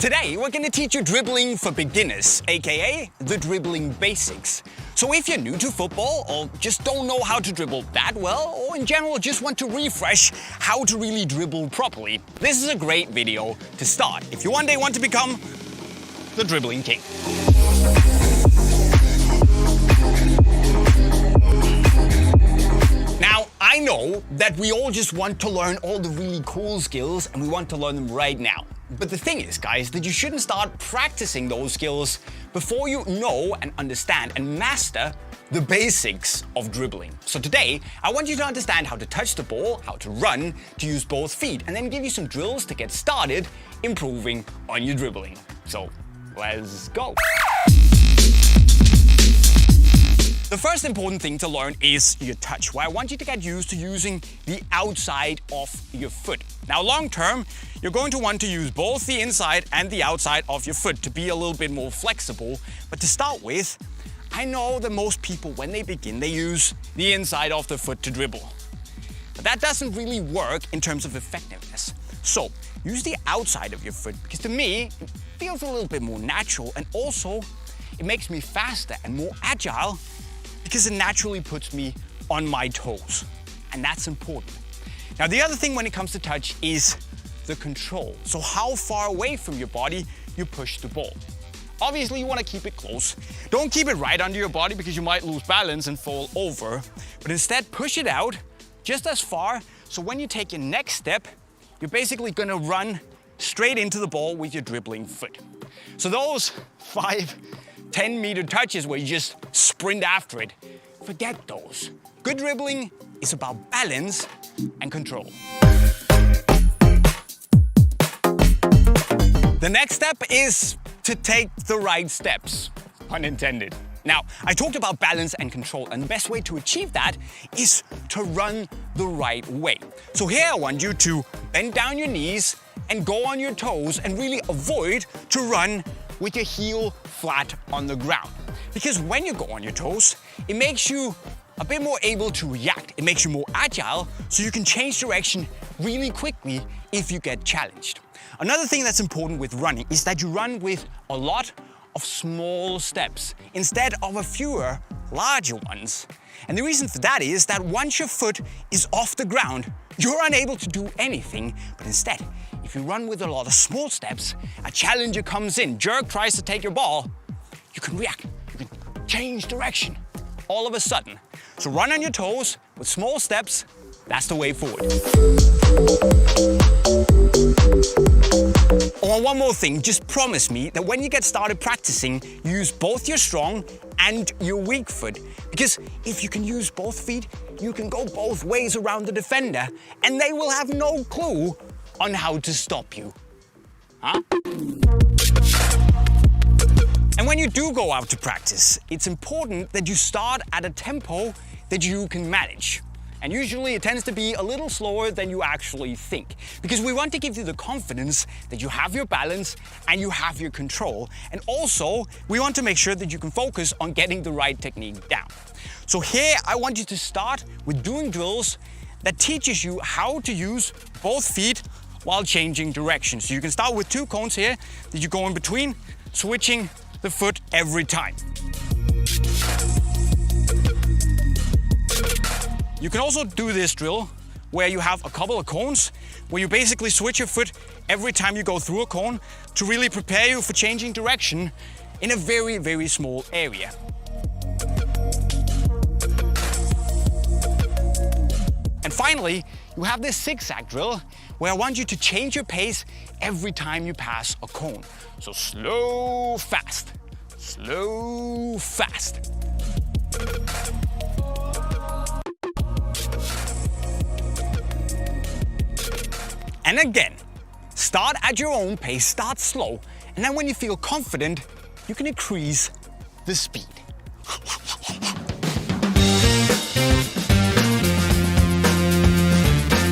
Today, we're going to teach you dribbling for beginners, aka the dribbling basics. So if you're new to football or just don't know how to dribble that well, or in general just want to refresh how to really dribble properly, this is a great video to start if you one day want to become the dribbling king. Now, I know that we all just want to learn all the really cool skills and we want to learn them right now. But the thing is, guys, that you shouldn't start practicing those skills before you know and understand and master the basics of dribbling. So today, I want you to understand how to touch the ball, how to run, to use both feet, and then give you some drills to get started improving on your dribbling. So let's go. The first important thing to learn is your touch, where I want you to get used to using the outside of your foot. Now, long term, you're going to want to use both the inside and the outside of your foot to be a little bit more flexible. But to start with, I know that most people, when they begin, they use the inside of the foot to dribble. But that doesn't really work in terms of effectiveness. So use the outside of your foot, because to me, it feels a little bit more natural, and also it makes me faster and more agile because it naturally puts me on my toes, and that's important. Now, the other thing when it comes to touch is the control. So how far away from your body you push the ball. Obviously, you want to keep it close. Don't keep it right under your body because you might lose balance and fall over, but instead push it out just as far, so when you take your next step, you're basically going to run straight into the ball with your dribbling foot. So those 5-10 meter touches where you just sprint after it, forget those. Good dribbling is about balance and control. The next step is to take the right steps, pun intended. Now, I talked about balance and control, and the best way to achieve that is to run the right way. So here I want you to bend down your knees and go on your toes and really avoid to run with your heel flat on the ground. Because when you go on your toes, it makes you a bit more able to react. It makes you more agile, so you can change direction really quickly if you get challenged. Another thing that's important with running is that you run with a lot of small steps instead of a fewer larger ones. And the reason for that is that once your foot is off the ground, you're unable to do anything. But instead, if you run with a lot of small steps, a challenger comes in, jerk tries to take your ball, you can react, you can change direction all of a sudden. So run on your toes with small steps, that's the way forward. Oh, and one more thing, just promise me that when you get started practicing, you use both your strong and your weak foot. Because if you can use both feet, you can go both ways around the defender and they will have no clue on how to stop you. Huh? And when you do go out to practice, it's important that you start at a tempo that you can manage. And usually it tends to be a little slower than you actually think, because we want to give you the confidence that you have your balance and you have your control. And also, we want to make sure that you can focus on getting the right technique down. So here, I want you to start with doing drills that teaches you how to use both feet while changing direction. So you can start with 2 cones here that you go in between, switching the foot every time. You can also do this drill where you have a couple of cones, where you basically switch your foot every time you go through a cone to really prepare you for changing direction in a very, very small area. And finally, you have this zigzag drill where I want you to change your pace every time you pass a cone. So slow, fast, slow, fast. And again, start at your own pace, start slow, and then when you feel confident, you can increase the speed.